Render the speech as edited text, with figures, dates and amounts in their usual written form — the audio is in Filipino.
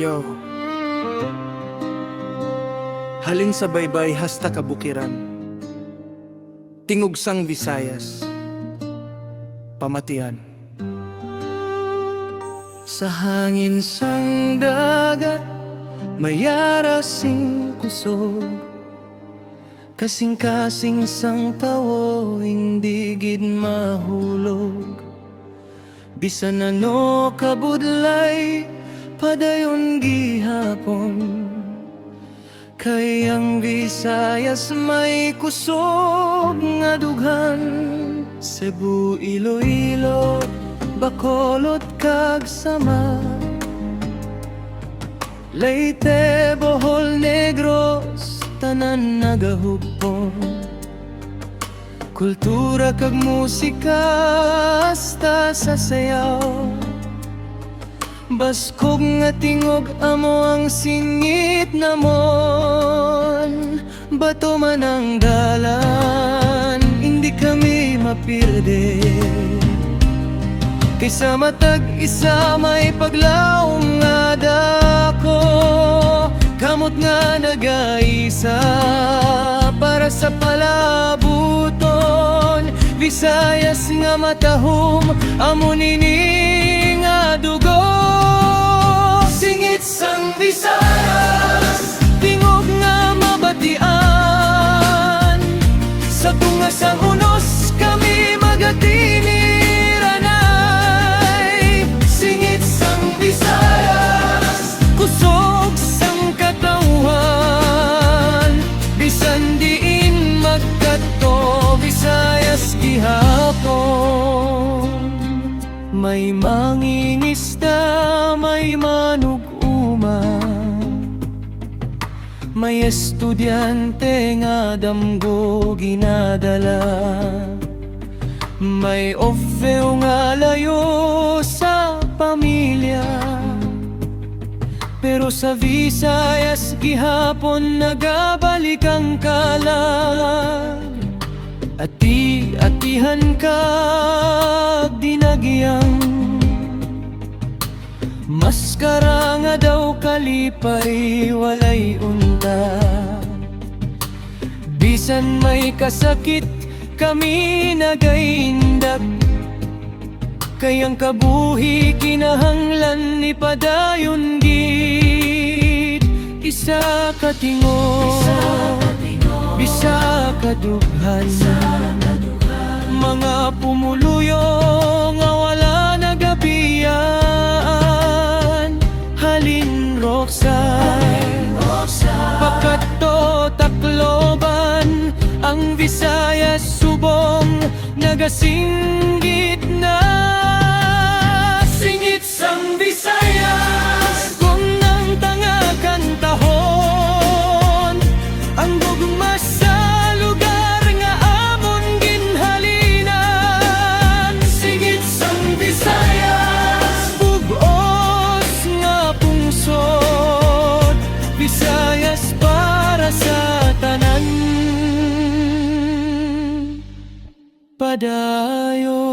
Yo, halin sa baybay hasta kabukiran, tingog sang Visayas, pamatian. Sa hangin sang dagat, mayarasing kusog, kasing-kasing sang tawo, hindi gid mahulog. Bisan ano kabudlay, padayon gihapon, kay ang Visayas may kusog nga dughan. Cebu, Iloilo, Bacolod kag Samar, Leyte, Bohol, Negros, tanan nagahupon. Kultura kag musika hasta sa sayaw, baskog nga tingog amo ang singit namon. Bato man ang dalan, hindi kami mapirde, kaysa matag isa may paglaong nga dako. Kamot nga nagaisa para sa palabuton, Visayas nga matahom, amo nini nga dugo. Singit sang Visayas, tingog nga mabatian, sa tunga sang unos kami magatiniranay. Singit sang Visayas, kusog sang katawhan, bisan diin magkato, Visayas gihapon. May mangingisda, may manuguma, may estudyante nga damgo ginadala, may ofeo nga layo sa pamilya, pero sa Visayas gihapon nagabalik ang kalag. Ati-atihan kag dinagyang, maskara nga daw kalipay walay unta. Bisan may kasakit kami nagaindak, kayang kabuhi kinahanglan ni padayon gid. Isa katingog, bisa kadughan, mga pumuluyo nga wala nagabiyaan. Halin Roxanne, Pakato, Tacloban, ang Visayas subong nagasinggit na. Singit sang Visayas, kung nang tanga kantahon, ang gugma sa lugar nga amon ginhalinan. Singit sang Visayas, bugos nga pungsod, Visayas para sa tanan. Padayon.